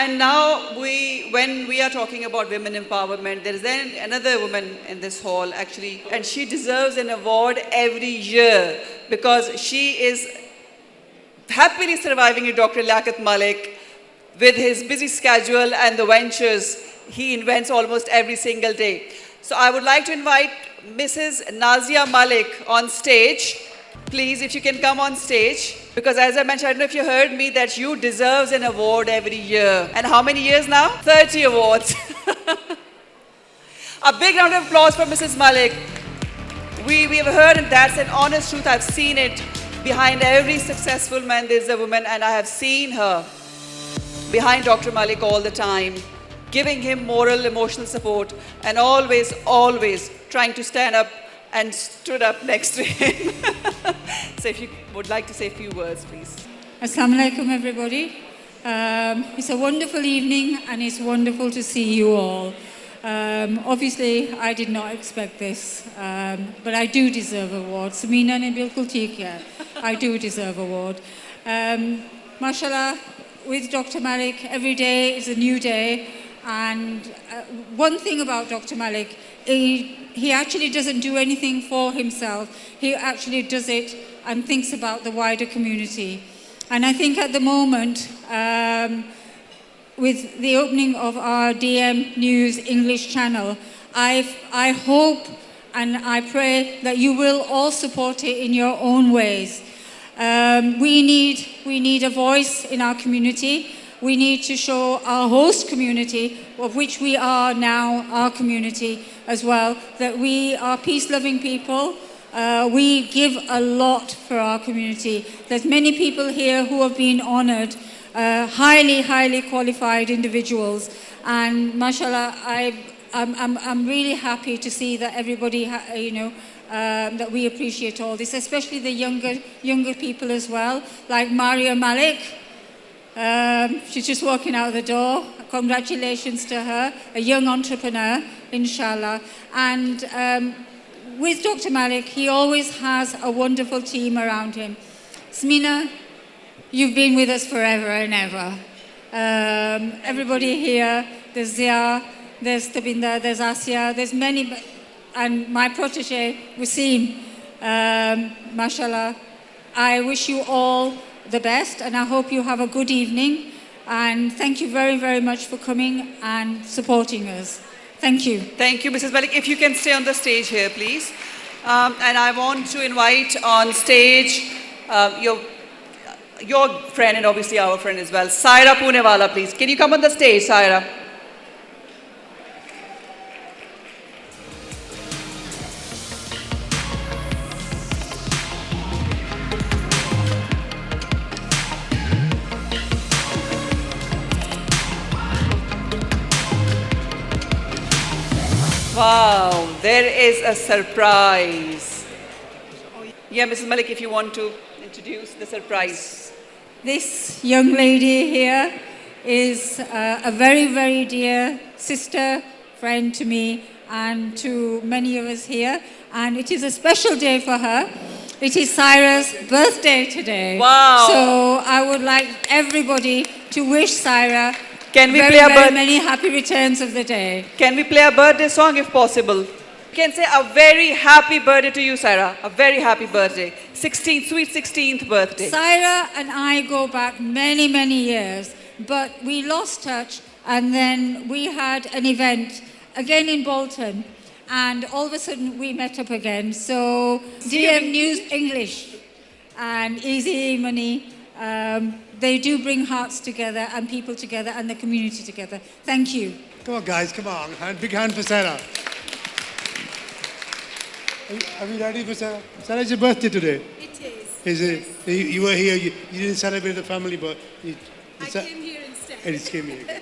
And now when we are talking about women empowerment, there is then another woman in this hall actually, and she deserves an award every year because she is happily surviving with Dr. Liaquat Malik with his busy schedule and the ventures he invents almost every single day. So I would like to invite Mrs. Nazia Malik on stage. Please, if you can come on stage. Because as I mentioned, I don't know if you heard me, that you deserve an award every year. And how many years now? 30 awards. A big round of applause for Mrs. Malik. We have heard, and that's an honest truth. I've seen it. Behind every successful man, there's a woman, and I have seen her behind Dr. Malik all the time, giving him moral, emotional support, and always, always trying to stand up and stood up next to him. So if you would like to say a few words, please. Assalamu alaikum, everybody. It's a wonderful evening, and it's wonderful to see you all. Obviously, I did not expect this, but I do deserve an award. Samina ne bilkul theek hai. I do deserve an award. Mashallah, with Dr. Malik, every day is a new day. And one thing about Dr. Malik, he actually doesn't do anything for himself. He actually does it and thinks about the wider community. And I think at the moment, with the opening of our DM News English channel, I hope and I pray that you will all support it in your own ways. We need a voice in our community. We need to show our host community, of which we are now our community as well, that we are peace-loving people. We give a lot for our community. There's many people here who have been honoured, highly, highly qualified individuals. And mashallah, I'm really happy to see that everybody, that we appreciate all this, especially the younger people as well, like Maria Malik. She's just walking out the door. Congratulations to her, a young entrepreneur, inshallah. And with Dr. Malik, he always has a wonderful team around him. Smina, you've been with us forever and ever. Everybody here, there's Zia, there's Tabinda, there's Asya, there's many, and my protege, Wasim. Mashallah, I wish you all the best, and I hope you have a good evening. And thank you very, very much for coming and supporting us. Thank you. Thank you, Mrs. Malik. If you can stay on the stage here, please. And I want to invite on stage your friend and obviously our friend as well, Saira Poonewala, please. Can you come on the stage, Saira? Wow, there is a surprise. Yeah, Mrs. Malik, if you want to introduce the surprise. This young lady here is a very, very dear sister, friend to me and to many of us here. And it is a special day for her. It is Saira's birthday today. Wow. So I would like everybody to wish Saira very many happy returns of the day. Can we play a birthday song if possible? You can say a very happy birthday to you, Saira. A very happy birthday. Sweet 16th birthday. Saira and I go back many, many years, but we lost touch, and then we had an event again in Bolton, and all of a sudden we met up again. So DM News English and Easy Money, they do bring hearts together and people together and the community together. Thank you. Come on, guys, come on. Big hand for Sarah. Are we ready for Sarah? Sarah, it's your birthday today. It is. Is it? Yes. You were here, you didn't celebrate the family, but... I came here instead. And it came here.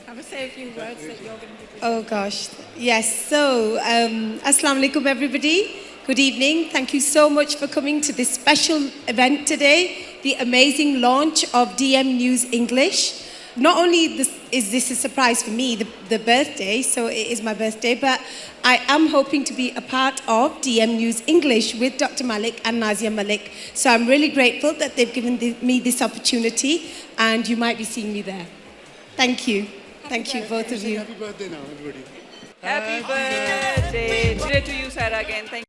Have a say a few words that you're going to do. Oh gosh, yes. So, Assalamu alaikum everybody. Good evening. Thank you so much for coming to this special event today, the amazing launch of DM News English. Not only is this a surprise for me, the birthday, so it is my birthday, but I am hoping to be a part of DM News English with Dr. Malik and Nazia Malik. So I'm really grateful that they've given me this opportunity, and you might be seeing me there. Thank you. Thank you, both of you. Happy birthday now, everybody. Happy birthday to you, Sarah, again. Thank